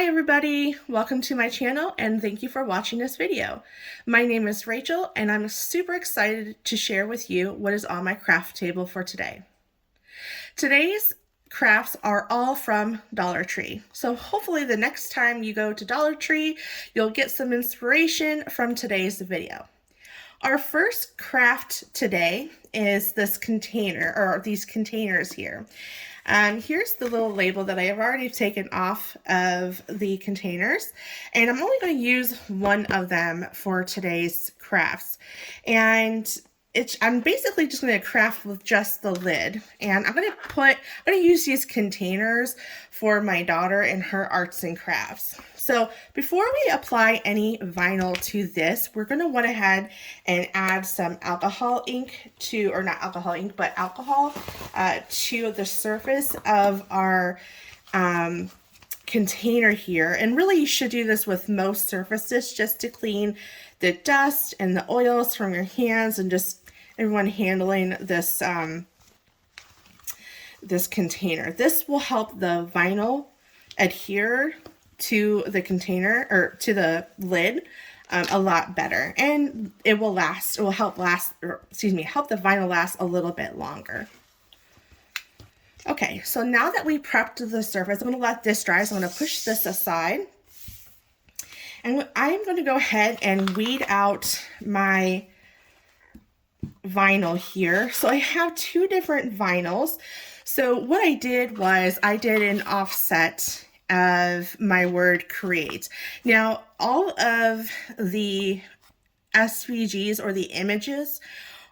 Hi everybody, welcome to my channel and thank you for watching this video. My name is Rachel and I'm super excited to share with you what is on my craft table for today. Today's crafts are all from Dollar Tree, so hopefully the next time you go to Dollar Tree, you'll get some inspiration from today's video. Our first craft today is this container, or these containers here. Here's the little label that I have already taken off of the containers, and I'm only going to use one of them for today's crafts. And I'm basically just going to craft with just the lid, and I'm going to use these containers for my daughter and her arts and crafts. So before we apply any vinyl to this, we're going to went ahead and add some alcohol ink to, or not alcohol ink, but alcohol to the surface of our container here. And really you should do this with most surfaces just to clean the dust and the oils from your hands and just everyone handling this this container. This will help the vinyl adhere to the container, or to the lid, a lot better, and it will help the vinyl last a little bit longer. Okay, so now that we prepped the surface, I'm going to let this dry, so I'm going to push this aside. And I'm going to go ahead and weed out my vinyl here. So I have two different vinyls. So what I did was I did an offset of my word create. Now, all of the SVGs, or the images,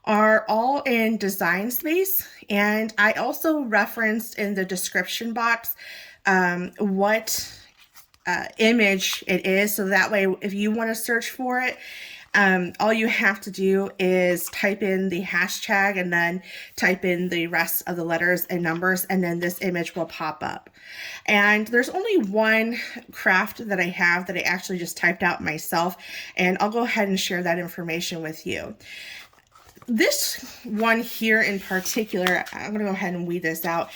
are all in Design Space, and I also referenced in the description box what image it is, so that way if you want to search for it, all you have to do is type in the hashtag and then type in the rest of the letters and numbers, and then this image will pop up. And there's only one craft that I have that I actually just typed out myself, and I'll go ahead and share that information with you. This one here in particular, I'm going to go ahead and weed this out.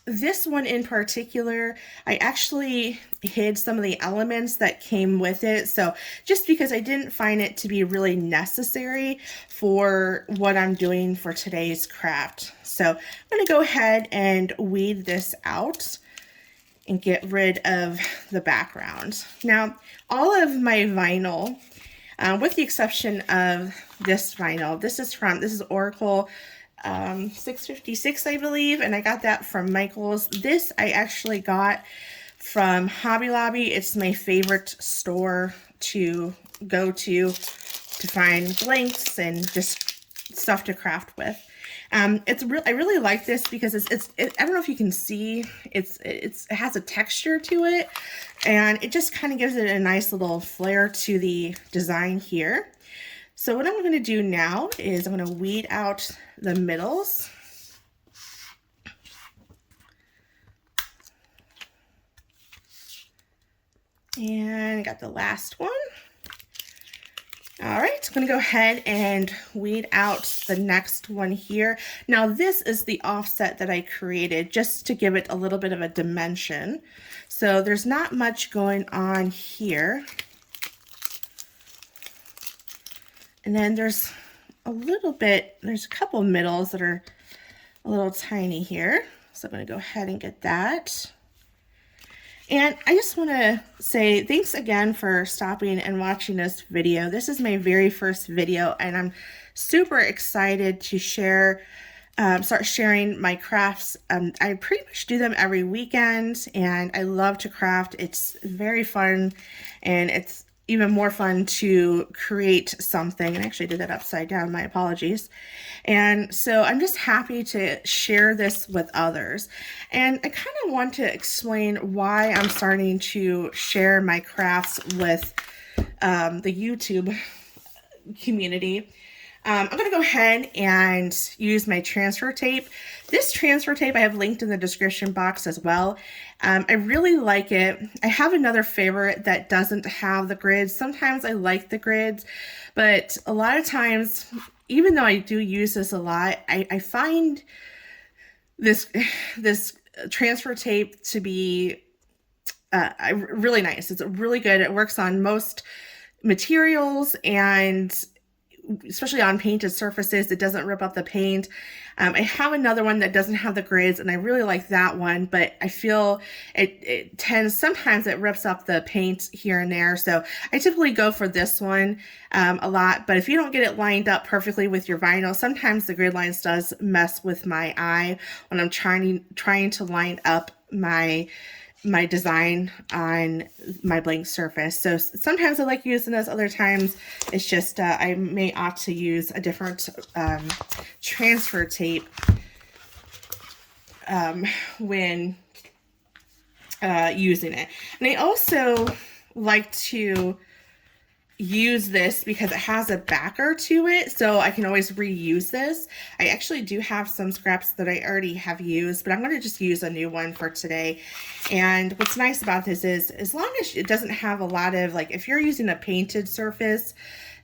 This one in particular, I actually hid some of the elements that came with it. So just because I didn't find it to be really necessary for what I'm doing for today's craft. So I'm going to go ahead and weed this out and get rid of the background. Now, all of my vinyl, with the exception of this vinyl, this is Oracle 656, I believe, and I got that from Michael's. This I actually got from Hobby Lobby. It's my favorite store to go to find blanks and just stuff to craft with. I really like this because I don't know if you can see, it has a texture to it, and it just kind of gives it a nice little flair to the design here. So what I'm going to do now is I'm going to weed out the middles. And I got the last one. All right, I'm going to go ahead and weed out the next one here. Now this is the offset that I created just to give it a little bit of a dimension. So there's not much going on here. And then there's a couple middles that are a little tiny here. So I'm going to go ahead and get that. And I just want to say thanks again for stopping and watching this video. This is my very first video, and I'm super excited to start sharing my crafts. I pretty much do them every weekend, and I love to craft. It's very fun, and it's even more fun to create something. And I actually did that upside down, my apologies. And so I'm just happy to share this with others. And I kind of want to explain why I'm starting to share my crafts with the YouTube community. I'm going to go ahead and use my transfer tape. This transfer tape I have linked in the description box as well. I really like it. I have another favorite that doesn't have the grids. Sometimes I like the grids, but a lot of times, even though I do use this a lot, I find this transfer tape to be really nice. It's really good. It works on most materials, and especially on painted surfaces, it doesn't rip up the paint. I have another one that doesn't have the grids, and I really like that one, but I feel it tends, sometimes it rips up the paint here and there. So I typically go for this one a lot, but if you don't get it lined up perfectly with your vinyl, sometimes the grid lines does mess with my eye when I'm trying to line up my design on my blank surface. So sometimes I like using this, other times it's just I may opt to use a different transfer tape when using it. And I also like to use this because it has a backer to it, so I can always reuse this. I actually do have some scraps that I already have used, but I'm going to just use a new one for today. And what's nice about this is, as long as it doesn't have a lot of, like, if you're using a painted surface,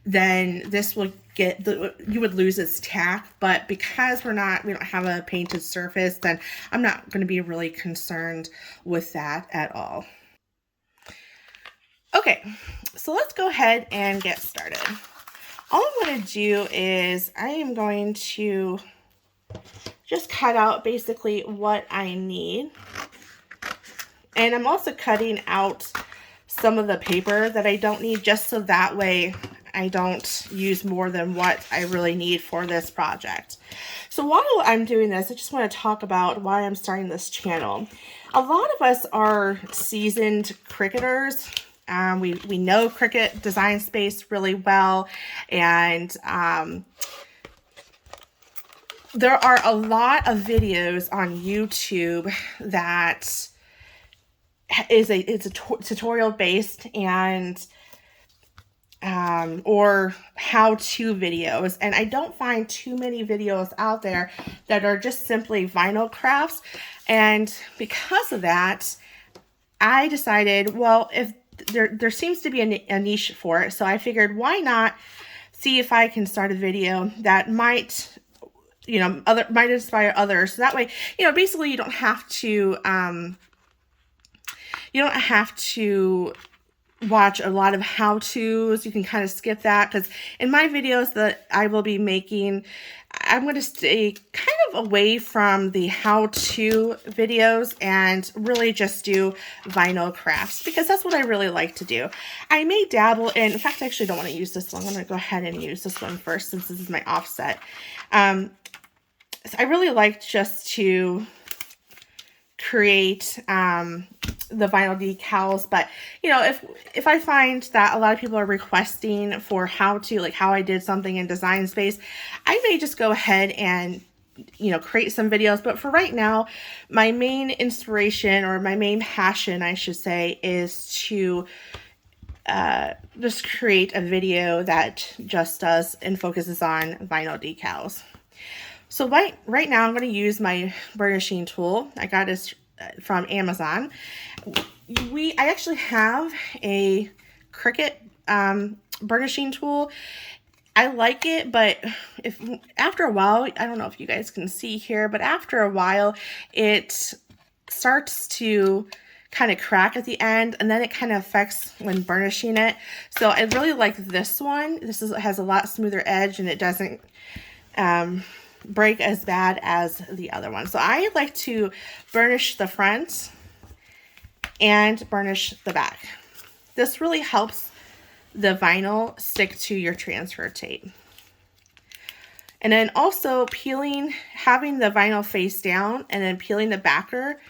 then this will get you would lose its tack. But because we don't have a painted surface, then I'm not going to be really concerned with that at all. Okay, so let's go ahead and get started. All I'm going to do is I am going to just cut out basically what I need. And I'm also cutting out some of the paper that I don't need, just so that way I don't use more than what I really need for this project. So while I'm doing this, I just want to talk about why I'm starting this channel. A lot of us are seasoned Cricketers. We know Cricut Design Space really well, and there are a lot of videos on YouTube that it's a tutorial based and or how-to videos, and I don't find too many videos out there that are just simply vinyl crafts. And because of that, I decided, well, if there seems to be a niche for it, so I figured, why not see if I can start a video that might, might inspire others. So that way, basically you don't have to watch a lot of how-tos. You can kind of skip that, because in my videos that I will be making, I'm going to stay kind of away from the how-to videos and really just do vinyl crafts, because that's what I really like to do. I may dabble in fact, I actually don't want to use this one. I'm going to go ahead and use this one first, since this is my offset. So I really like just to create the vinyl decals, but if I find that a lot of people are requesting for how I did something in Design Space, I may just go ahead and create some videos. But for right now, my main inspiration, or my main passion I should say, is to just create a video that just does and focuses on vinyl decals. So right now I'm going to use my burnishing tool. I got this from Amazon. I actually have a Cricut burnishing tool. I like it, but after a while, I don't know if you guys can see here, but after a while it starts to kind of crack at the end, and then it kind of affects when burnishing it. So I really like this one. Has a lot smoother edge, and it doesn't break as bad as the other one. So I like to burnish the front and burnish the back. This really helps the vinyl stick to your transfer tape. And then also having the vinyl face down and then peeling the backer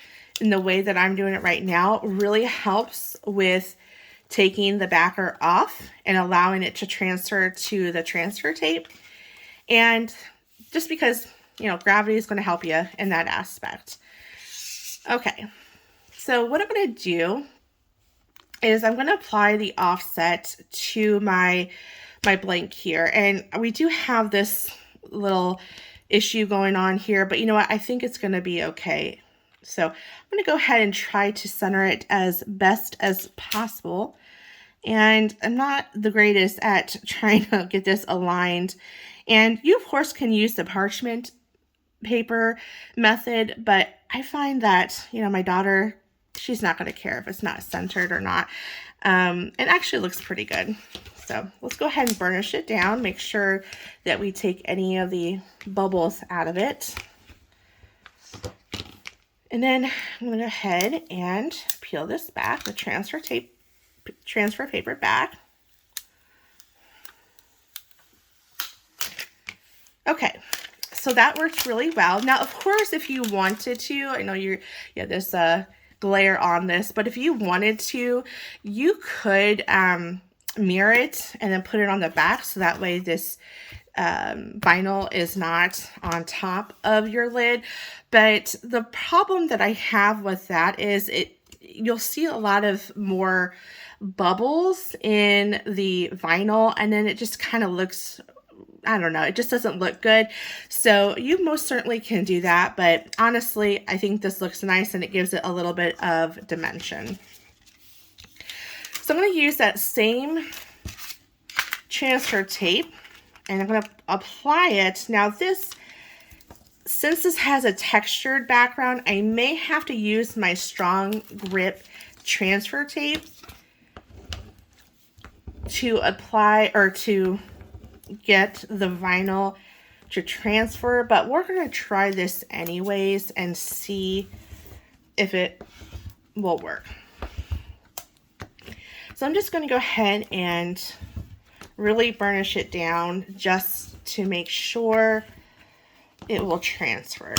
in the way that I'm doing it right now really helps with taking the backer off and allowing it to transfer to the transfer tape. And just because, gravity is going to help you in that aspect. Okay, so what I'm going to do is I'm going to apply the offset to my blank here. And we do have this little issue going on here, but you know what? I think it's going to be okay. So I'm going to go ahead and try to center it as best as possible. And I'm not the greatest at trying to get this aligned. And you, of course, can use the parchment paper method, but I find that, my daughter she's not going to care if it's not centered or not. It actually looks pretty good. So let's go ahead and burnish it down. Make sure that we take any of the bubbles out of it. And then I'm going to go ahead and peel this back, the transfer paper back. Okay, so that worked really well. Now, of course, if you wanted to, I know you have this glare on this, but if you wanted to, you could mirror it and then put it on the back, so that way this vinyl is not on top of your lid. But the problem that I have with that is you'll see a lot of more bubbles in the vinyl, and then it just kind of looks, I don't know, it just doesn't look good. So you most certainly can do that, but honestly, I think this looks nice and it gives it a little bit of dimension. So I'm going to use that same transfer tape and I'm going to apply it. Now since this has a textured background, I may have to use my strong grip transfer tape to apply or to get the vinyl to transfer, but we're going to try this anyways and see if it will work. So I'm just going to go ahead and really burnish it down just to make sure it will transfer.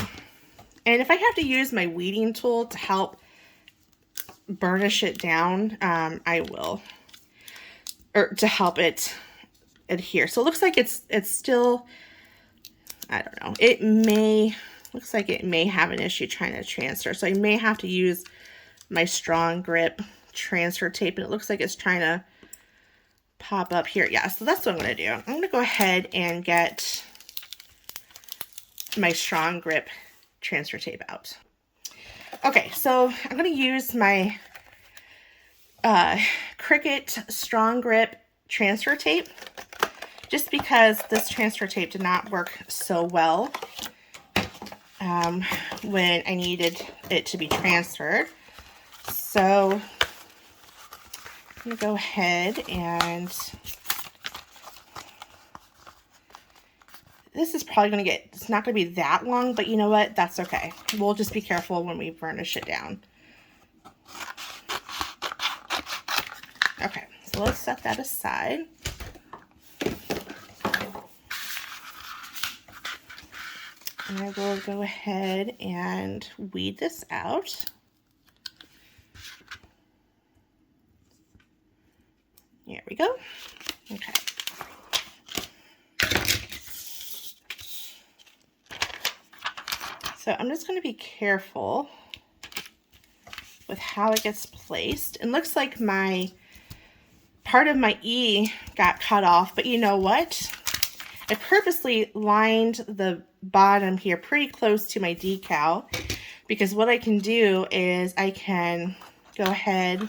And if I have to use my weeding tool to help burnish it down, I will, or to help it adhere. So it looks like it's still, I don't know, looks like it may have an issue trying to transfer. So I may have to use my strong grip transfer tape, and it looks like it's trying to pop up here. Yeah, so that's what I'm going to do. I'm going to go ahead and get my strong grip transfer tape out. Okay, so I'm going to use my Cricut strong grip transfer tape, just because this transfer tape did not work so well when I needed it to be transferred. So I'm going to go ahead and this is probably going to it's not going to be that long, but you know what? That's okay. We'll just be careful when we burnish it down. Okay, so let's set that aside. And I will go ahead and weed this out. There we go. Okay. So I'm just going to be careful with how it gets placed. It looks like part of my E got cut off, but you know what? I purposely lined the bottom here pretty close to my decal, because what I can do is I can go ahead,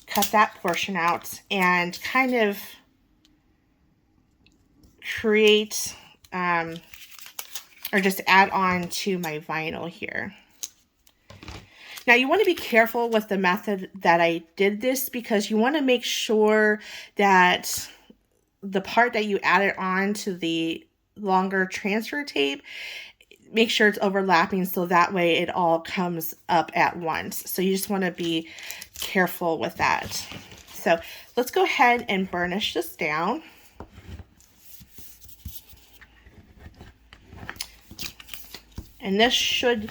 cut that portion out, and kind of create or just add on to my vinyl here. Now you want to be careful with the method that I did this, because you want to make sure that the part that you added on to the longer transfer tape, make sure it's overlapping so that way it all comes up at once. So you just want to be careful with that. So let's go ahead and burnish this down. And this should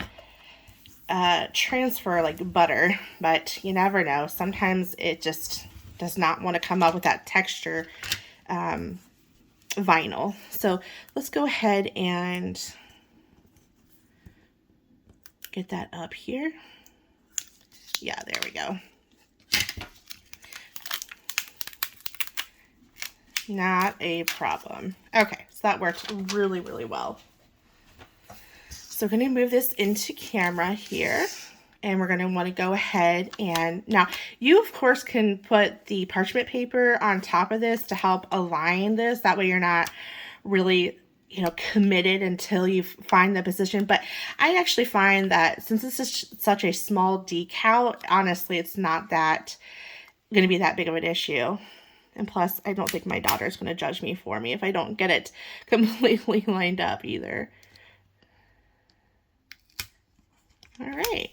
transfer like butter, but you never know. Sometimes it just does not want to come up with that texture vinyl. So let's go ahead and get that up here. Yeah, there we go. Not a problem. Okay, so that worked really, really well. So we're going to move this into camera here, and we're going to want to go ahead and, now you of course can put the parchment paper on top of this to help align this. That way you're not really, you know, committed until you find the position. But I actually find that since this is such a small decal, honestly, it's not that going to be that big of an issue. And plus, I don't think my daughter's going to judge me for me if I don't get it completely lined up either. All right.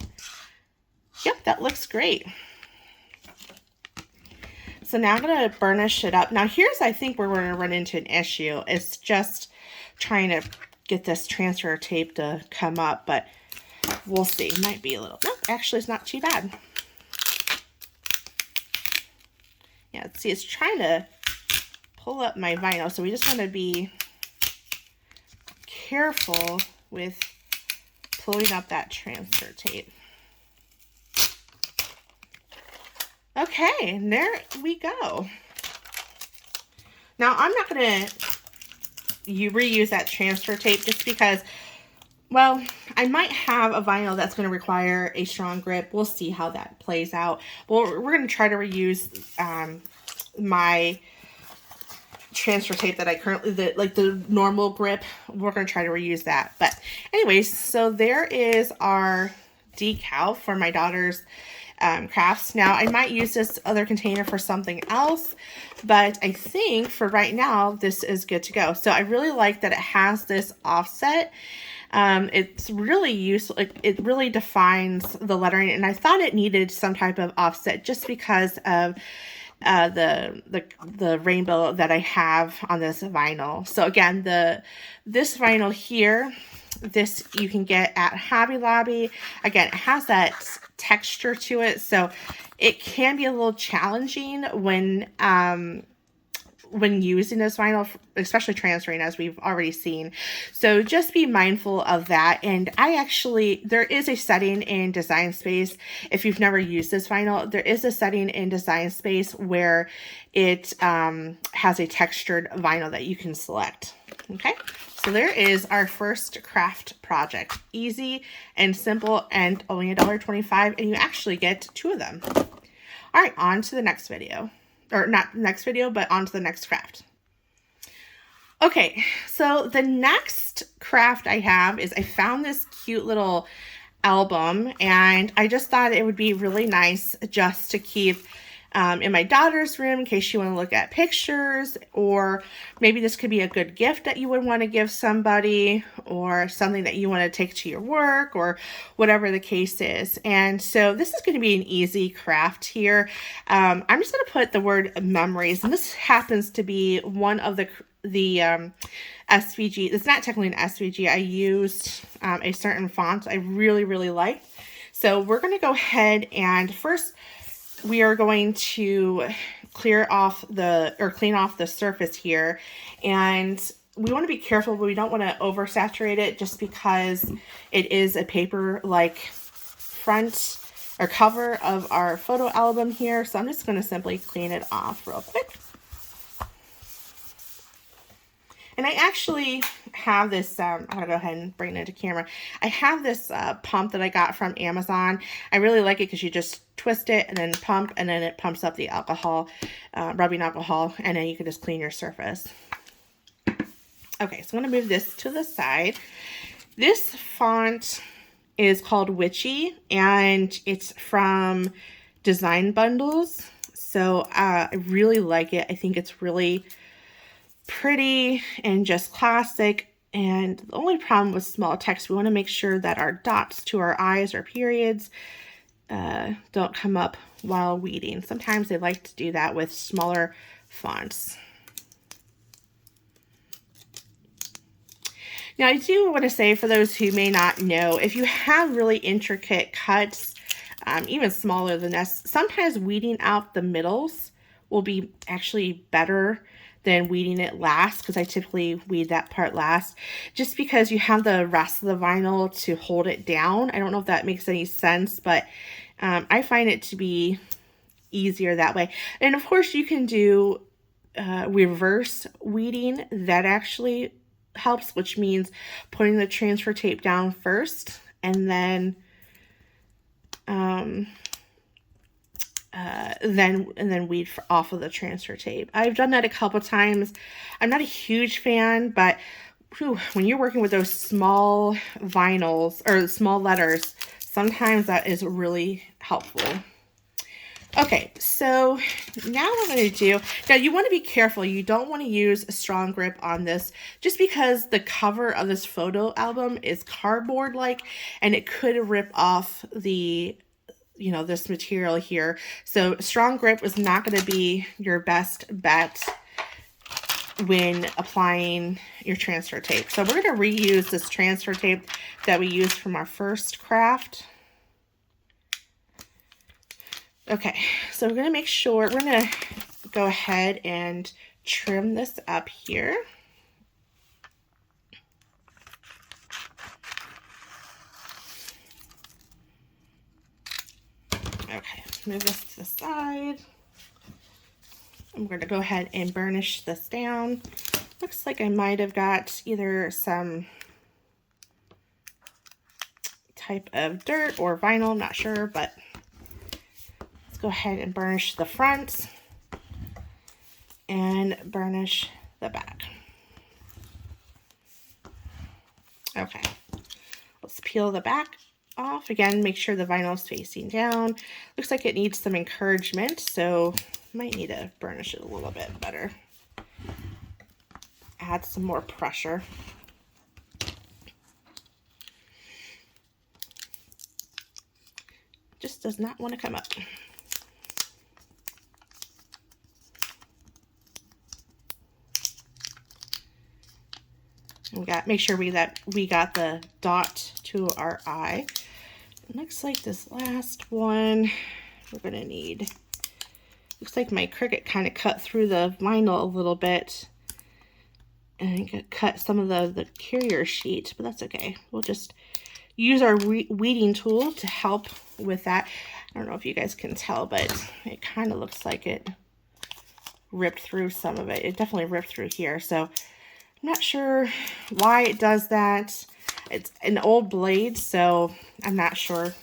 Yep, that looks great. So now I'm going to burnish it up. Now here's, I think, where we're going to run into an issue. It's just trying to get this transfer tape to come up, but we'll see. Might be a little, no, actually it's not too bad. Yeah, see, it's trying to pull up my vinyl, so we just want to be careful with pulling up that transfer tape. Okay, and there we go. Now, I'm not going to reuse that transfer tape just because, well, I might have a vinyl that's going to require a strong grip. We'll see how that plays out. Well, we're going to try to reuse my transfer tape that I currently, like the normal grip. We're going to try to reuse that. But anyways, so there is our decal for my daughter's crafts. Now, I might use this other container for something else, but I think for right now, this is good to go. So I really like that it has this offset. It's really useful. It really defines the lettering, and I thought it needed some type of offset just because of the rainbow that I have on this vinyl. So again, this vinyl here, this you can get at Hobby Lobby. Again, it has that texture to it, so it can be a little challenging when using this vinyl, especially transferring, as we've already seen. So just be mindful of that. And there is a setting in Design Space. If you've never used this vinyl, there is a setting in Design Space where it has a textured vinyl that you can select. Okay, so there is our first craft project. Easy and simple and only $1.25, and you actually get 2 of them. All right, on to the next video. Or not next video, but on to the next craft. Okay, so the next craft I have is I found this cute little album, and I just thought it would be really nice just to keep in my daughter's room in case you want to look at pictures, or maybe this could be a good gift that you would want to give somebody, or something that you want to take to your work, or whatever the case is. And so this is going to be an easy craft here. I'm just going to put the word memories, and this happens to be one of the SVG. It's not technically an SVG. I used a certain font I really liked. So we're going to go ahead and first we are going to clean off the surface here, and we want to be careful, but we don't want to oversaturate it just because it is a paper-like front or cover of our photo album here. So I'm just going to simply clean it off real quick. And I actually have this, I'm going to go ahead and bring it into camera. I have this pump that I got from Amazon. I really like it because you just twist it and then pump, and then it pumps up the alcohol, rubbing alcohol, and then you can just clean your surface. Okay, so I'm going to move this to the side. This font is called Witchy, and it's from Design Bundles. So I really like it. I think it's really pretty and just classic. And the only problem with small text, we want to make sure that our dots to our eyes or periods don't come up while weeding. Sometimes they like to do that with smaller fonts. Now, I do want to say, for those who may not know, if you have really intricate cuts, even smaller than this, sometimes weeding out the middles will be actually better than weeding it last, because I typically weed that part last, just because you have the rest of the vinyl to hold it down. I don't know if that makes any sense, but I find it to be easier that way. And of course, you can do reverse weeding. That actually helps, which means putting the transfer tape down first and then weed off of the transfer tape. I've done that a couple times. I'm not a huge fan, but when you're working with those small vinyls or small letters, sometimes that is really helpful. Okay, so now what I'm going to do, now you want to be careful. You don't want to use a strong grip on this just because the cover of this photo album is cardboard-like and it could rip off the, you know, this material here. So strong grip is not going to be your best bet when applying your transfer tape. So we're going to reuse this transfer tape that we used from our first craft. Okay, so we're going to make sure, we're going to go ahead and trim this up here. Okay, move this to the side. I'm going to go ahead and burnish this down. Looks like I might have got either some type of dirt or vinyl, I'm not sure, but go ahead and burnish the front and burnish the back. Okay, let's peel the back off. Again, make sure the vinyl is facing down. Looks like it needs some encouragement, so might need to burnish it a little bit better. Add some more pressure. Just does not want to come up. Make sure we got the dot to our eye. It looks like this last one we're gonna need. Looks like my Cricut kind of cut through the vinyl a little bit and cut some of the carrier sheet, but that's okay. We'll just use our weeding tool to help with that. I don't know if you guys can tell, but it kind of looks like it ripped through some of it. It definitely ripped through here, so I'm not sure why it does that. It's an old blade, so I'm not sure.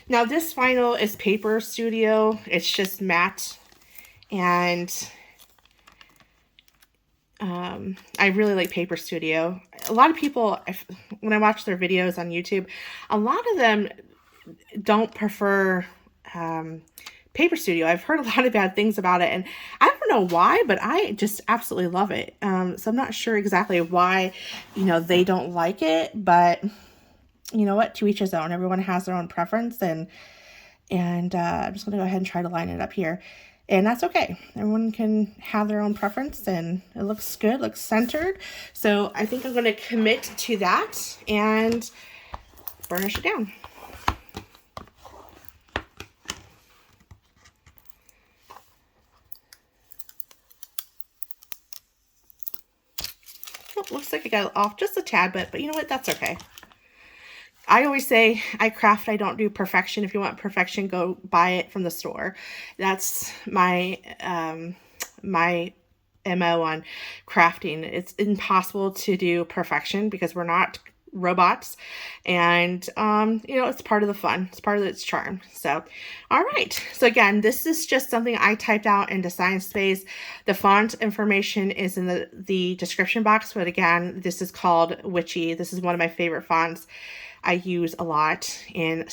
Now this vinyl is Paper Studio. It's just matte, and I really like Paper Studio. A lot of people, when I watch their videos on YouTube, a lot of them don't prefer Paper Studio. I've heard a lot of bad things about it, and I don't know why, but I just absolutely love it. So I'm not sure exactly why, you know, they don't like it, but you know what, to each his own. Everyone has their own preference, and I'm just gonna go ahead and try to line it up here, and that's okay. Everyone can have their own preference, and it looks good, looks centered. So I think I'm gonna commit to that and burnish it down. Looks like I got it off just a tad bit, but you know what? That's okay. I always say I craft, I don't do perfection. If you want perfection, go buy it from the store. That's my my MO on crafting. It's impossible to do perfection because we're not robots, and you know, it's part of the fun, it's part of its charm. So all right, so again, this is just something I typed out into Sciencespace. The font information is in the description box, but again, this is called Witchy. This is one of my favorite fonts. I use a lot in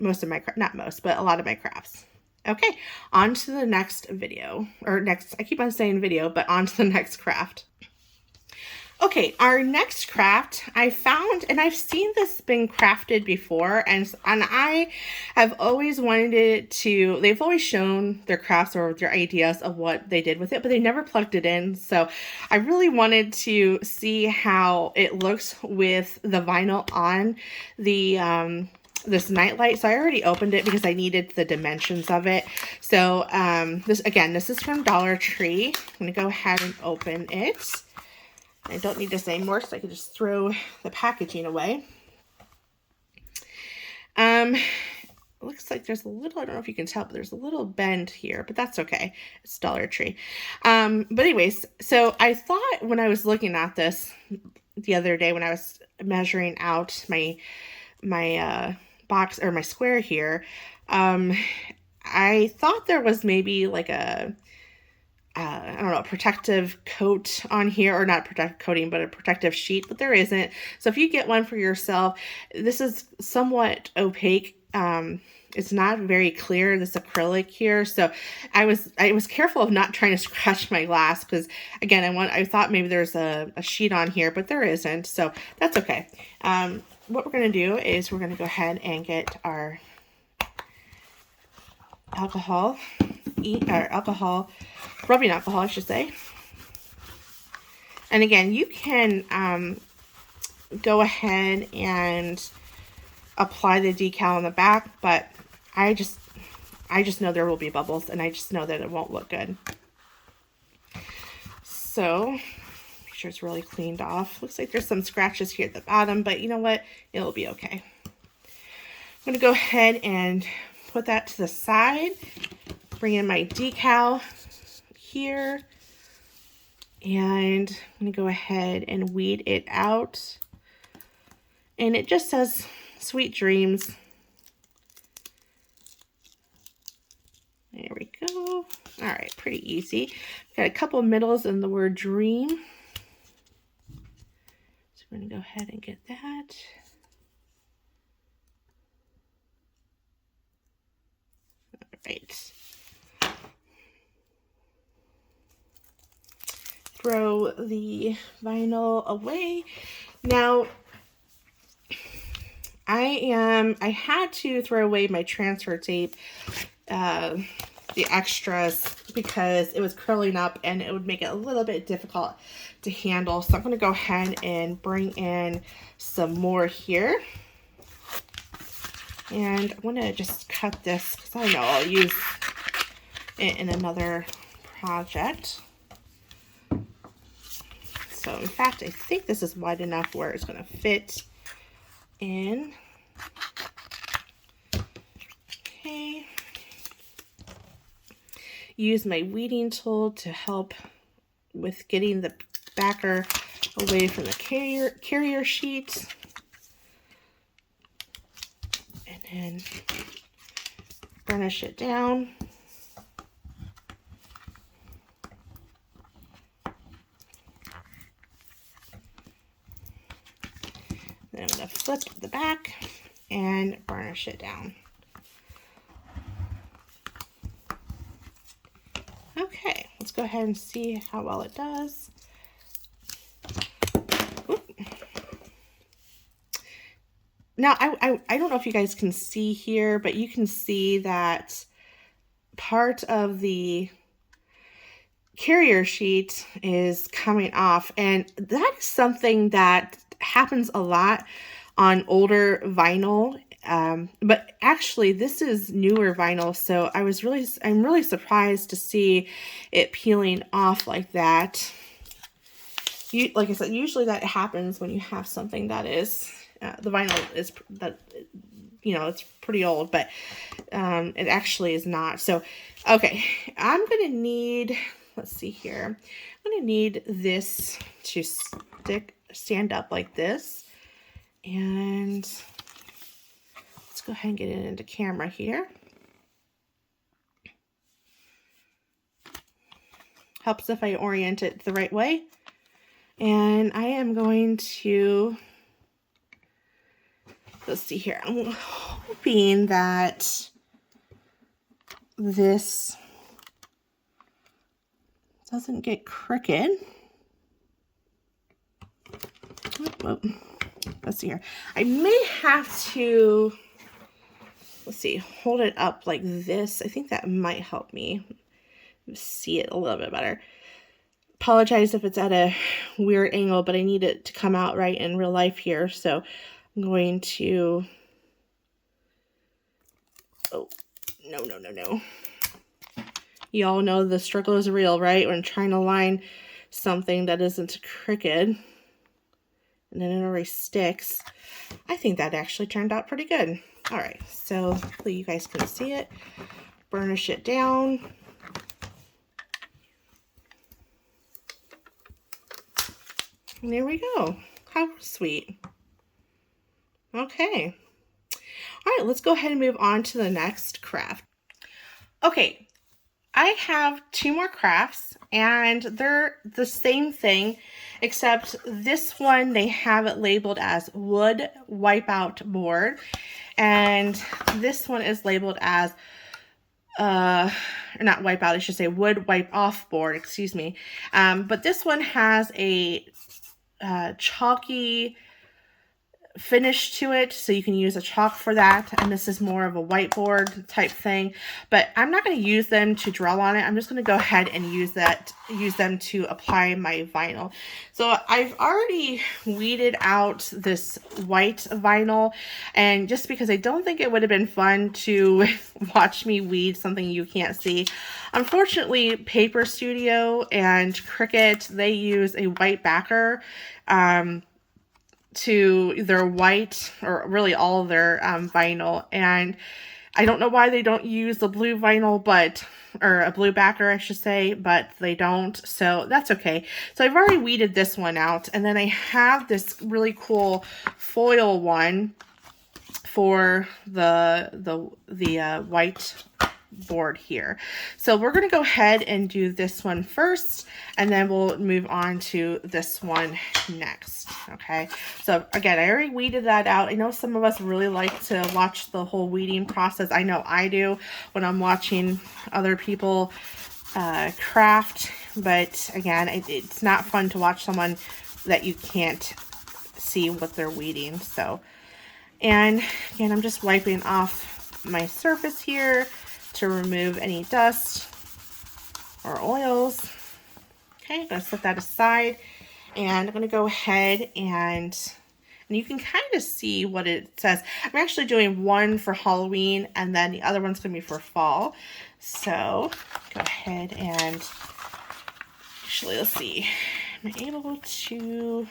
most of my not most, but a lot of my crafts. Okay, on to the next video, or next, I keep on saying video, but on to the next craft. Okay, our next craft I found, and I've seen this been crafted before, and I have always wanted it to, they've always shown their crafts or their ideas of what they did with it, but they never plugged it in. So I really wanted to see how it looks with the vinyl on the this nightlight. So I already opened it because I needed the dimensions of it. So this is from Dollar Tree. I'm going to go ahead and open it. I don't need this anymore, so I can just throw the packaging away. Looks like there's a little, I don't know if you can tell, but there's a little bend here, but that's okay. It's Dollar Tree. But anyways, so I thought when I was looking at this the other day, when I was measuring out my box or my square here, I thought there was maybe like a I don't know, protective coat on here, or not protective coating, but a protective sheet, but there isn't. So if you get one for yourself, this is somewhat opaque. It's not very clear, this acrylic here. So I was careful of not trying to scratch my glass, because again, I thought maybe there's a sheet on here, but there isn't. So that's okay. What we're going to do is we're going to go ahead and get our rubbing alcohol, I should say. And again, you can go ahead and apply the decal on the back, but I just know there will be bubbles, and I just know that it won't look good. So make sure it's really cleaned off. Looks like there's some scratches here at the bottom, but you know what? It'll be okay. I'm going to go ahead and put that to the side. Bring in my decal here, and I'm going to go ahead and weed it out. And it just says sweet dreams. There we go. All right, pretty easy. Got a couple middles in the word dream. So I'm going to go ahead and get that. All right. Throw the vinyl away. Now, I had to throw away my transfer tape, the extras, because it was curling up and it would make it a little bit difficult to handle. So I'm going to go ahead and bring in some more here. And I'm going to just cut this, because I know I'll use it in another project. So in fact, I think this is wide enough where it's going to fit in. Okay. Use my weeding tool to help with getting the backer away from the carrier sheet. And then burnish it down. Then I'm going to flip the back and burnish it down. Okay, let's go ahead and see how well it does. Oop. Now, I don't know if you guys can see here, but you can see that part of the carrier sheet is coming off, and that is something that happens a lot on older vinyl, but actually this is newer vinyl, so I'm really surprised to see it peeling off like that. Like I said, usually that happens when you have something that is the vinyl is that, you know, it's pretty old, but it actually is not. So okay, I'm gonna need, let's see here, I'm gonna need this to stand up like this. And let's go ahead and get it into camera here. Helps if I orient it the right way. And I am going to, let's see here, I'm hoping that this doesn't get crooked. Oh, let's see here. I may have to, let's see, hold it up like this. I think that might help me see it a little bit better. Apologize if it's at a weird angle, but I need it to come out right in real life here. So I'm going to, oh, no. You all know the struggle is real, right? When trying to line something that isn't crooked. And then it already sticks. I think that actually turned out pretty good. All right, so hopefully you guys can see it. Burnish it down. And there we go. How sweet. Okay. All right, let's go ahead and move on to the next craft. Okay, I have two more crafts, and they're the same thing, except this one, they have it labeled as wood wipeout board, and this one is labeled as not wipeout, I should say wood wipe off board, excuse me. But this one has a chalky finish to it, so you can use a chalk for that, and this is more of a whiteboard type thing, but I'm not going to use them to draw on it. I'm just going to go ahead and use them to apply my vinyl. So I've already weeded out this white vinyl, and just because I don't think it would have been fun to watch me weed something you can't see, unfortunately Paper Studio and Cricut, they use a white backer to their white, or really all of their vinyl, and I don't know why they don't use the blue vinyl, or a blue backer I should say, but they don't, so that's okay. So I've already weeded this one out, and then I have this really cool foil one for the white board here. So we're going to go ahead and do this one first, and then we'll move on to this one next. Okay, so again, I already weeded that out. I know some of us really like to watch the whole weeding process. I know I do when I'm watching other people craft, but again, it's not fun to watch someone that you can't see what they're weeding. So, and again, I'm just wiping off my surface here to remove any dust or oils. Okay, I'm going to set that aside, and I'm going to go ahead and you can kind of see what it says. I'm actually doing one for Halloween, and then the other one's going to be for fall. So go ahead and actually, let's see. Am I able to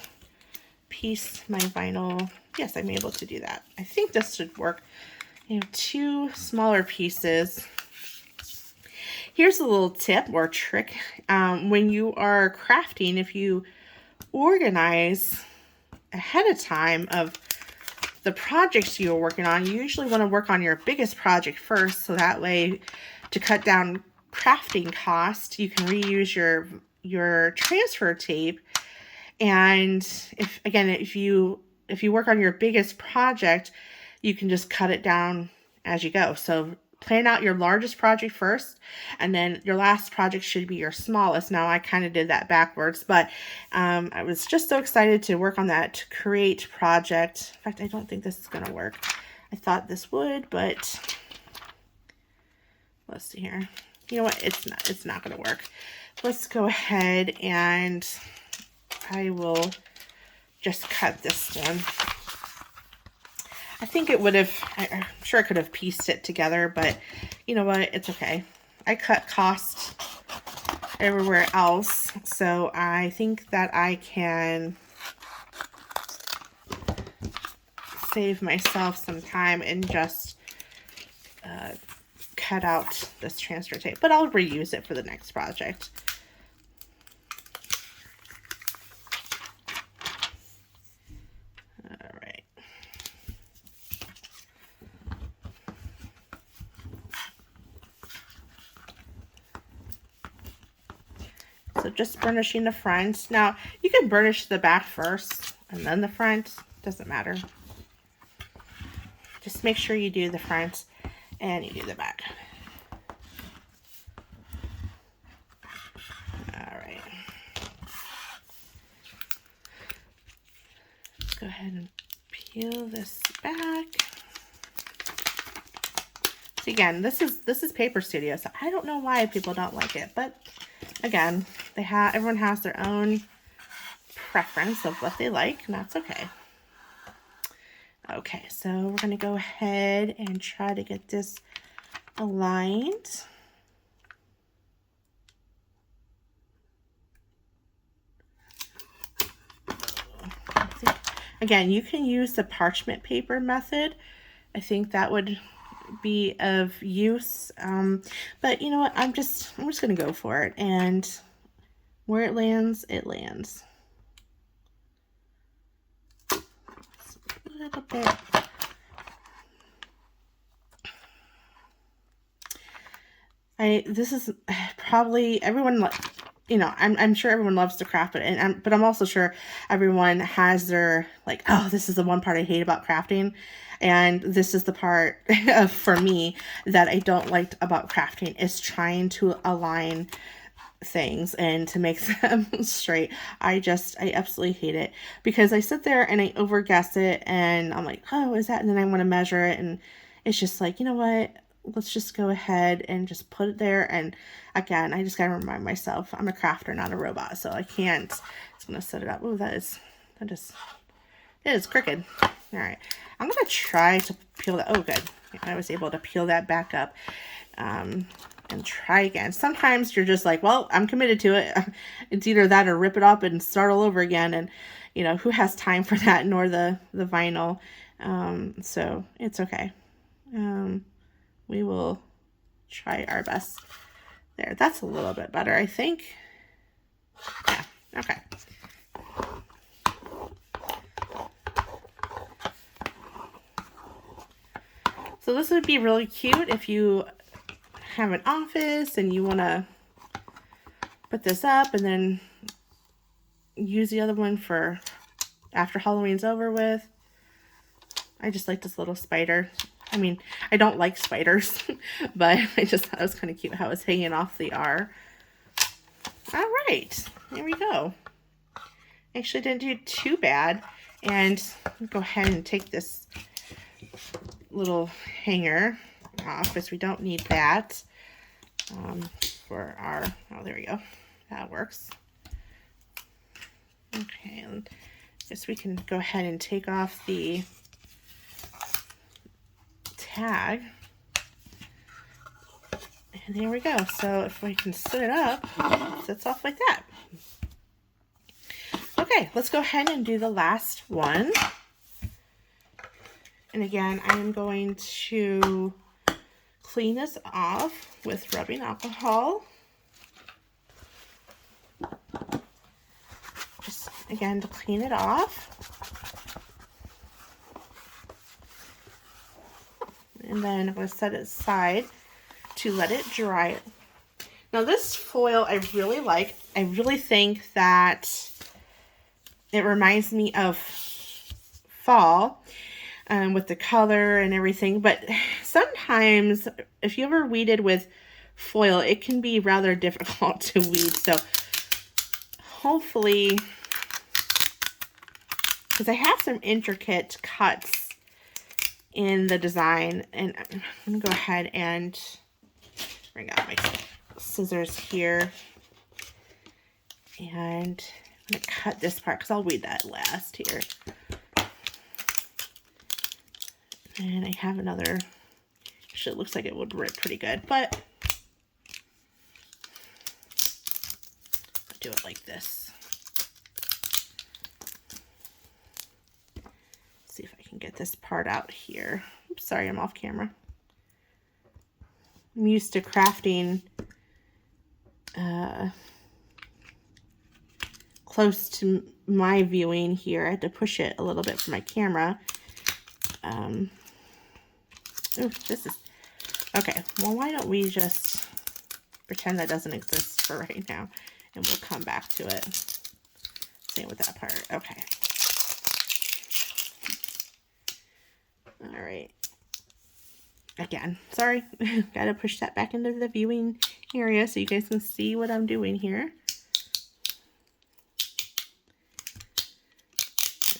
piece my vinyl? Yes, I'm able to do that. I think this should work. You have two smaller pieces. Here's a little tip or trick. When you are crafting, if you organize ahead of time of the projects you're working on, you usually want to work on your biggest project first, so that way, to cut down crafting cost, you can reuse your transfer tape. And if you work on your biggest project, you can just cut it down as you go. So plan out your largest project first, and then your last project should be your smallest. Now, I kind of did that backwards, but I was just so excited to work on that Create project. In fact, I don't think this is going to work. I thought this would, but let's see here. You know what? It's not going to work. Let's go ahead and I will just cut this down. I think it would have, I'm sure I could have pieced it together, but you know what? It's okay. I cut cost everywhere else, so I think that I can save myself some time and just cut out this transfer tape, but I'll reuse it for the next project. So just burnishing the front. Now, you can burnish the back first and then the front. Doesn't matter. Just make sure you do the front and you do the back. All right. Let's go ahead and peel this back. So again, this is Paper Studio, so I don't know why people don't like it, but again, everyone has their own preference of what they like, and that's okay. Okay, so we're going to go ahead and try to get this aligned. Again, you can use the parchment paper method. I think that would be of use, but you know what, I'm just gonna go for it, and where it lands, it lands. A little bit. This is probably, everyone you know, I'm sure everyone loves to craft it, but I'm also sure everyone has their, like, oh, this is the one part I hate about crafting, and this is the part for me that I don't like about crafting, is trying to align things and to make them straight. I absolutely hate it, because I sit there and I overguess it, and I'm like, oh, is that? And then I want to measure it, and it's just like, you know what? Let's just go ahead and just put it there. And again, I just gotta remind myself, I'm a crafter, not a robot, so I can't. It's gonna set it up. Oh, it is crooked. All right, I'm gonna try to peel that. Oh, good. I was able to peel that back up. And try again. Sometimes you're just like, well, I'm committed to it. It's either that or rip it up and start all over again. And, you know, who has time for that, nor the vinyl. So it's okay. We will try our best. There, that's a little bit better, I think. Yeah, okay. So this would be really cute if you have an office and you want to put this up and then use the other one for after Halloween's over with. I just like this little spider. I mean, I don't like spiders, but I just thought it was kind of cute how it's hanging off the R. All right, there we go. Actually didn't do too bad. And I'll go ahead and take this little hanger off, because we don't need that for our, oh, there we go. That works. Okay, I guess we can go ahead and take off the tag. And there we go. So if we can sit it up, it sits off like that. Okay, let's go ahead and do the last one. And again, I am going to clean this off with rubbing alcohol. Just again to clean it off. And then I'm going to set it aside to let it dry. Now this foil I really like. I really think that it reminds me of fall with the color and everything. But sometimes if you ever weeded with foil, it can be rather difficult to weed. So hopefully, because I have some intricate cuts in the design, and I'm gonna go ahead and bring out my scissors here, and I'm gonna cut this part because I'll weed that last here. And I have another, actually it looks like it would rip pretty good, but I'll do it like this. See if I can get this part out here. Oops, sorry, I'm off camera. I'm used to crafting close to my viewing here. I had to push it a little bit for my camera. Oh, this is okay. Well, why don't we just pretend that doesn't exist for right now, and we'll come back to it. Same with that part. Okay. All right. Again, sorry. Gotta push that back into the viewing area so you guys can see what I'm doing here.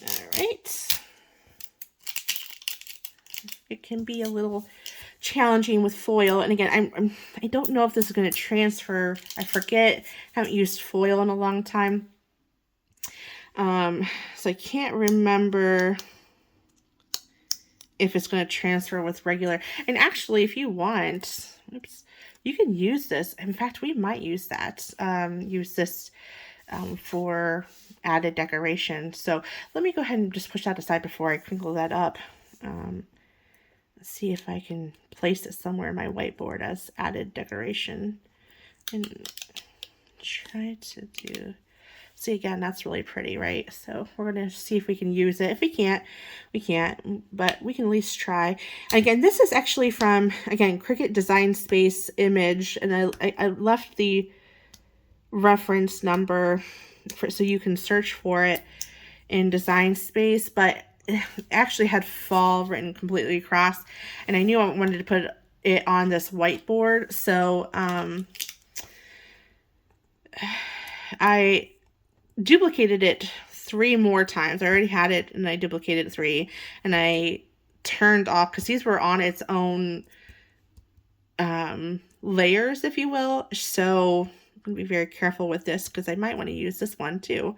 All right. It can be a little challenging with foil, and again, I don't know if this is going to transfer. I forget. I haven't used foil in a long time, so I can't remember if it's going to transfer with regular. And actually, if you want, oops, you can use this. In fact, we might use that. Use this for added decoration. So let me go ahead and just push that aside before I crinkle that up. Let's see if I can place it somewhere in my whiteboard as added decoration. And try to do... See, again, that's really pretty, right? So we're going to see if we can use it. If we can't, we can't, but we can at least try. And again, this is actually from, again, Cricut Design Space image, and I left the reference number so you can search for it in design space, but it actually had fall written completely across, and I knew I wanted to put it on this whiteboard, so I duplicated it 3 more times. I already had it and I duplicated it 3, and I turned off, because these were on its own layers, if you will, so I'm gonna be very careful with this because I might want to use this one too.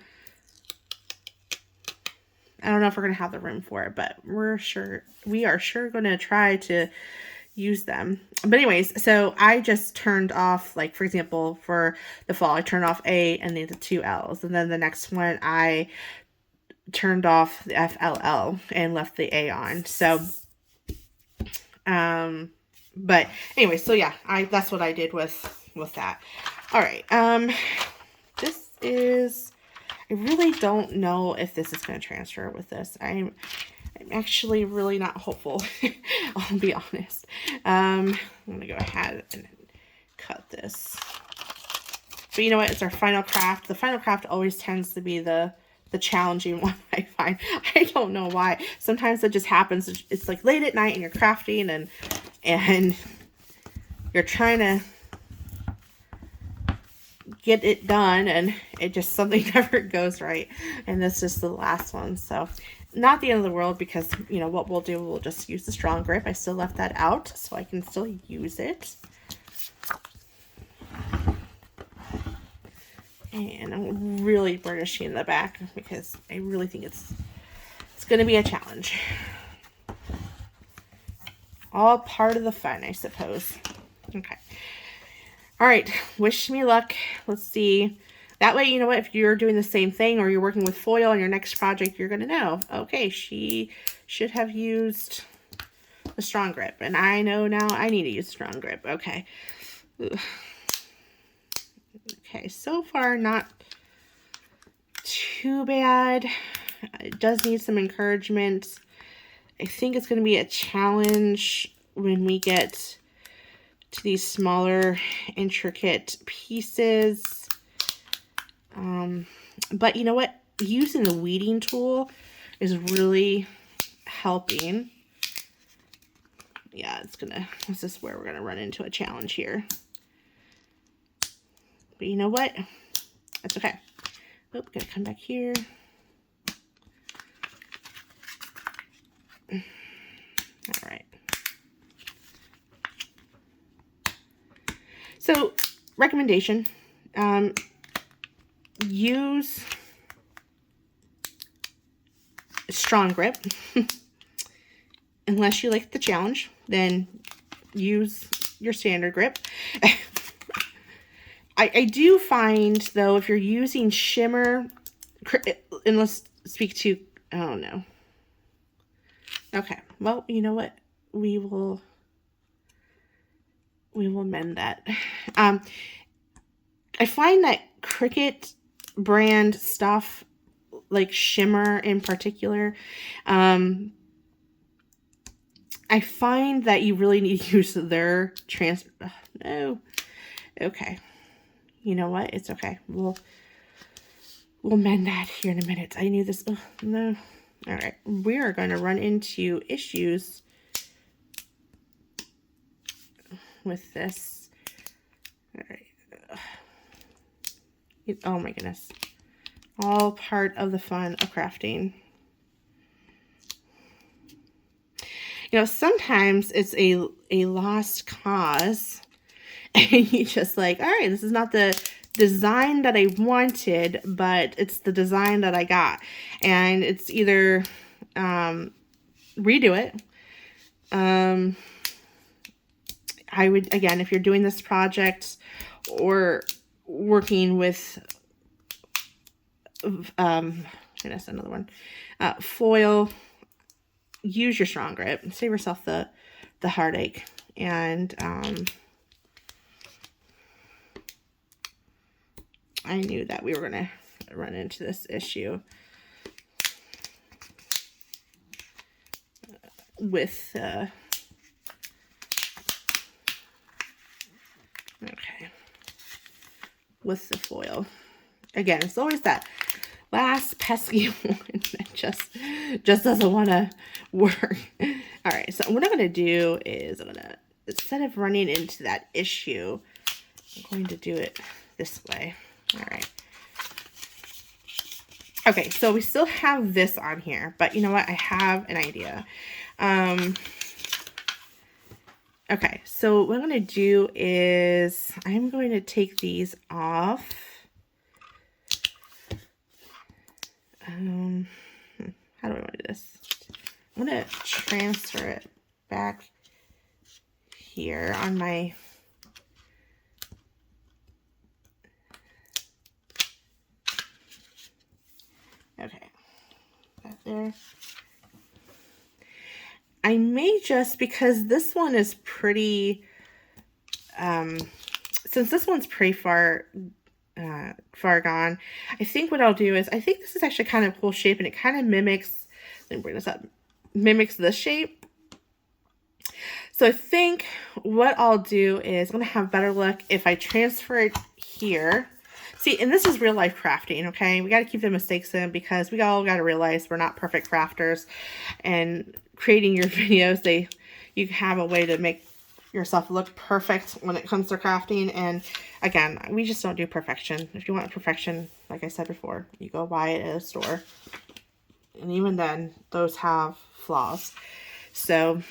I don't know if we're gonna have the room for it, but we are sure gonna try to use them. But anyways, so I just turned off, like for example, for the fall, I turned off A and then the 2 L's, and then the next one I turned off the FLL and left the A on. So but anyway, so yeah, that's what I did with that. All right, this is, I really don't know if this is going to transfer with this. I'm actually really not hopeful. I'll be honest. I'm going to go ahead and cut this. But you know what? It's our final craft. The final craft always tends to be the challenging one, I find. I don't know why. Sometimes it just happens. It's like late at night and you're crafting and you're trying to get it done, and it just, something never goes right, and this is the last one. So not the end of the world, because you know what we'll do, we'll just use the strong grip. I still left that out so I can still use it, and I'm really burnishing the back because I really think it's going to be a challenge. All part of the fun, I suppose. Okay. All right, wish me luck. Let's see. That way, you know what, if you're doing the same thing or you're working with foil on your next project, you're going to know, okay, she should have used a strong grip. And I know now I need to use strong grip. Okay. Ugh. Okay, so far not too bad. It does need some encouragement. I think it's going to be a challenge when we get to these smaller, intricate pieces. But you know what? Using the weeding tool is really helping. Yeah, this is where we're going to run into a challenge here. But you know what? That's okay. Oh, gotta come back here. All right. So, recommendation, use strong grip. Unless you like the challenge, then use your standard grip. I do find, though, if you're using shimmer, and let's speak to, oh no. Okay, well, you know what? We will mend that. I find that Cricut brand stuff, like shimmer in particular, I find that you really need to use their no. Okay. You know what? It's okay. We'll mend that here in a minute. I knew this. Oh, no. All right. We are going to run into issues with this. All right. Oh my goodness. All part of the fun of crafting. You know, sometimes it's a lost cause. And you just like, all right, this is not the design that I wanted, but it's the design that I got. And it's either redo it. I would, again, if you're doing this project or working with, goodness, another one, foil, use your strong grip. Save yourself the heartache. And I knew that we were going to run into this issue with, with the foil. Again, it's always that last pesky one that just doesn't want to work. All right, so what I'm going to do is instead of running into that issue, I'm going to do it this way. All right. Okay, so we still have this on here, but you know what? I have an idea. Okay, so what I'm going to do is I'm going to take these off. How do I want to do this? I'm going to transfer it back here on my... Okay, that there. I may just, because this one is pretty, since this one's pretty far gone, I think what I'll do is, I think this is actually kind of a cool shape, and it kind of mimics, let me bring this up, mimics this shape. So I think what I'll do is, I'm going to have a better look if I transfer it here. See, and this is real life crafting, okay? We got to keep the mistakes in, because we all got to realize we're not perfect crafters. And creating your videos, you have a way to make yourself look perfect when it comes to crafting. And again, we just don't do perfection. If you want perfection, like I said before, you go buy it at a store. And even then, those have flaws. So,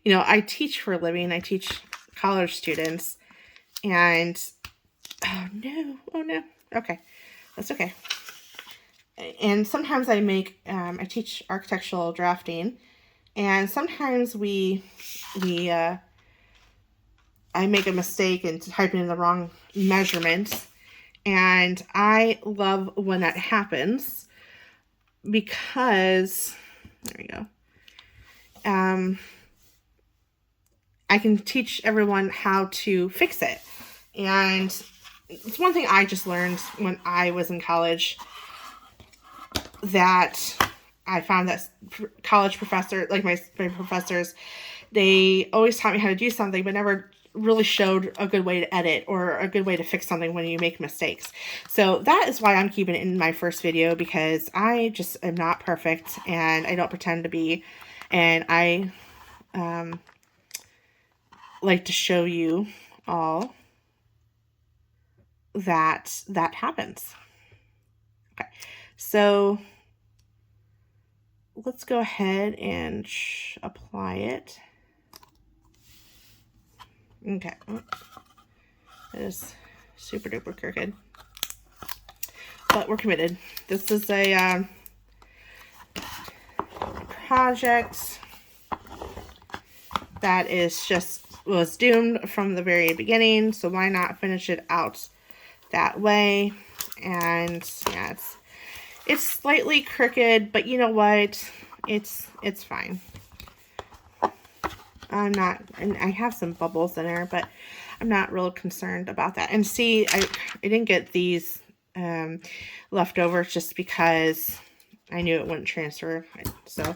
you know, I teach for a living. I teach college students. And, oh no, okay, that's okay. And sometimes I make, I teach architectural drafting, and sometimes I make a mistake in typing in the wrong measurements, and I love when that happens, because, there we go, I can teach everyone how to fix it. And it's one thing I just learned when I was in college, that I found that college professor, like my professors, they always taught me how to do something, but never really showed a good way to edit or a good way to fix something when you make mistakes. So that is why I'm keeping it in my first video, because I just am not perfect, and I don't pretend to be. And I like to show you all that happens. Okay, so let's go ahead and apply it. Okay, that is super duper crooked, but we're committed. This is a project that was doomed from the very beginning, so why not finish it out that way? And yeah, it's slightly crooked, but you know what? It's fine. I'm not, and I have some bubbles in there, but I'm not real concerned about that. And see, I didn't get these leftovers just because I knew it wouldn't transfer. So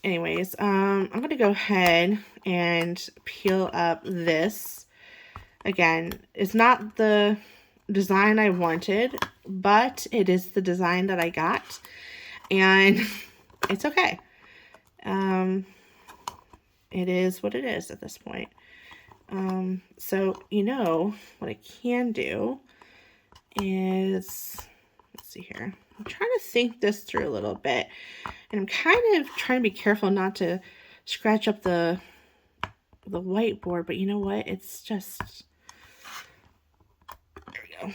anyways, I'm going to go ahead and peel up this. Again, it's not the design I wanted, but it is the design that I got, and it's okay. It is what it is at this point. So, you know, what I can do is, let's see here. I'm trying to think this through a little bit, and I'm kind of trying to be careful not to scratch up the whiteboard, but you know what? It's just, there we go.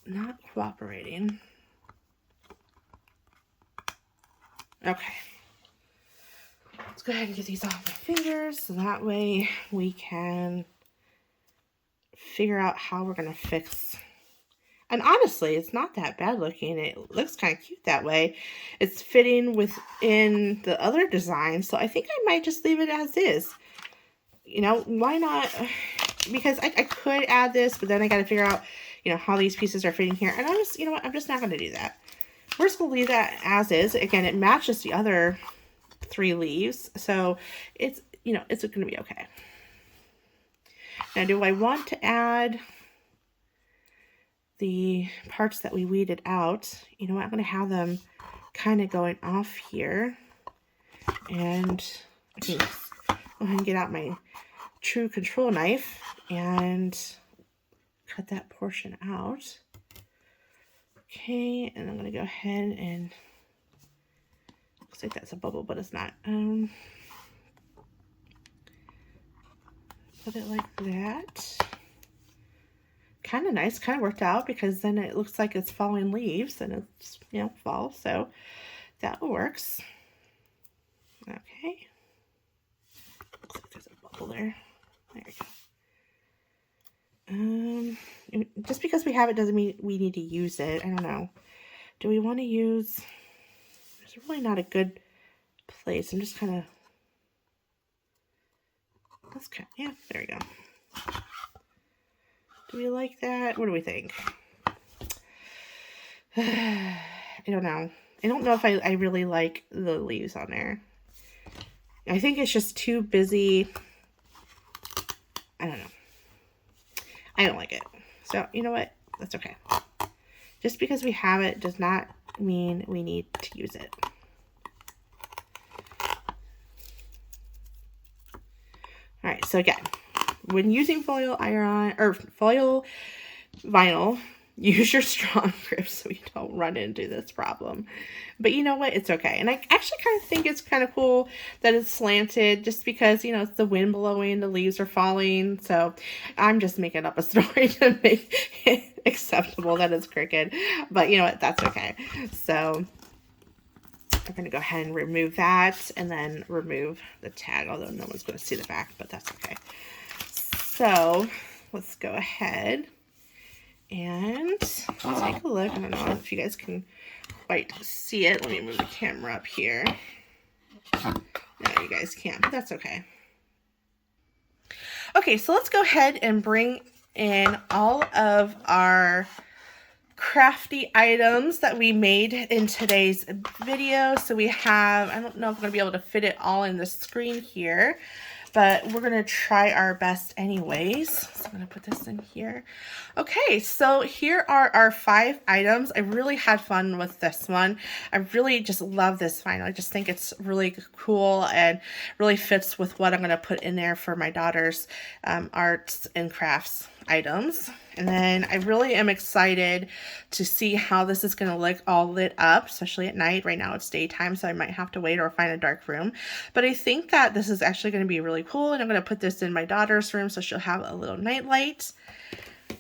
Not cooperating. Okay. Let's go ahead and get these off my fingers, so that way we can figure out how we're going to fix. And honestly, it's not that bad looking. It looks kind of cute that way. It's fitting within the other design, so I think I might just leave it as is. You know, why not? Because I could add this, but then I got to figure out, you know, how these pieces are fitting here. And I'm just, you know what, I'm just not going to do that. We're just going to leave that as is. Again, it matches the other 3 leaves, so it's, you know, it's going to be okay. Now, do I want to add the parts that we weeded out? You know what, I'm going to have them kind of going off here. And I can go ahead and get out my true control knife and cut that portion out. Okay, and I'm going to go ahead and, looks like that's a bubble, but it's not. Put it like that. Kind of nice, kind of worked out, because then it looks like it's falling leaves and it's, you know, fall, so that works. Okay. Looks like there's a bubble there. There we go. Just because we have it doesn't mean we need to use it. I don't know. Do we want to use... There's really not a good place. I'm just kind of... That's kind of... Yeah, there we go. Do we like that? What do we think? I don't know. I don't know if I really like the leaves on there. I think it's just too busy. I don't know. I don't like it. So, you know what? That's okay. Just because we have it does not mean we need to use it. Alright, so again, when using foil iron or foil vinyl, use your strong grip so you don't run into this problem. But you know what? It's okay. And I actually kind of think it's kind of cool that it's slanted, just because, you know, it's the wind blowing, the leaves are falling. So I'm just making up a story to make it acceptable that it's Cricut. But you know what? That's okay. So I'm going to go ahead and remove that, and then remove the tag, although no one's going to see the back, but that's okay. So let's go ahead and take a look. I don't know if you guys can quite see it. Let me move the camera up here. No, you guys can't, but that's okay. Okay, so let's go ahead and bring in all of our crafty items that we made in today's video. So we have, I don't know if I'm going to be able to fit it all in the screen here, but we're going to try our best anyways. So I'm going to put this in here. Okay, so here are our 5 items. I really had fun with this one. I really just love this vinyl. I just think it's really cool and really fits with what I'm going to put in there for my daughter's arts and crafts items. And then I really am excited to see how this is going to look all lit up, especially at night. Right now it's daytime, so I might have to wait or find a dark room. But I think that this is actually going to be really cool, and I'm going to put this in my daughter's room so she'll have a little night light.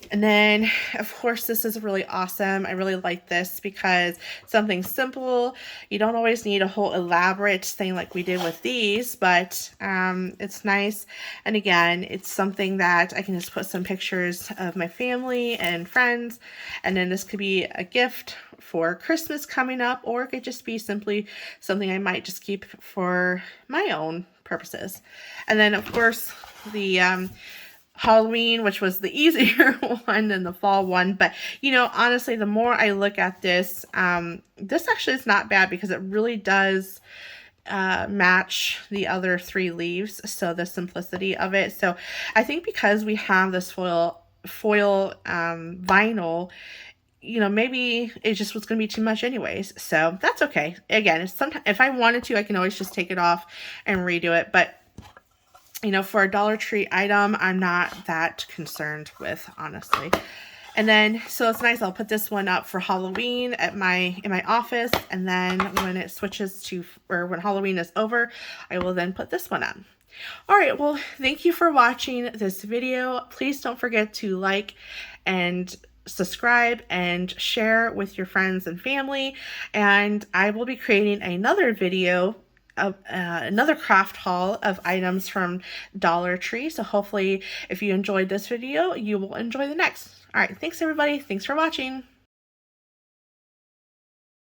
And then, of course, this is really awesome. I really like this because something simple. You don't always need a whole elaborate thing like we did with these, but it's nice. And again, it's something that I can just put some pictures of my family and friends. And then this could be a gift for Christmas coming up, or it could just be simply something I might just keep for my own purposes. And then, of course, the Halloween, which was the easier one than the fall one. But, you know, honestly, the more I look at this, this actually is not bad because it really does match the other 3 leaves. So the simplicity of it. So I think because we have this foil vinyl, you know, maybe it just was going to be too much anyways. So that's okay. Again, if I wanted to, I can always just take it off and redo it. But you know, for a Dollar Tree item, I'm not that concerned with, honestly. And then, so it's nice. I'll put this one up for Halloween in my office. And then when it switches to, or when Halloween is over, I will then put this one up. All right. Well, thank you for watching this video. Please don't forget to like and subscribe and share with your friends and family. And I will be creating another video of another craft haul of items from Dollar Tree. So hopefully if you enjoyed this video, you will enjoy the next. All right, thanks everybody. Thanks for watching.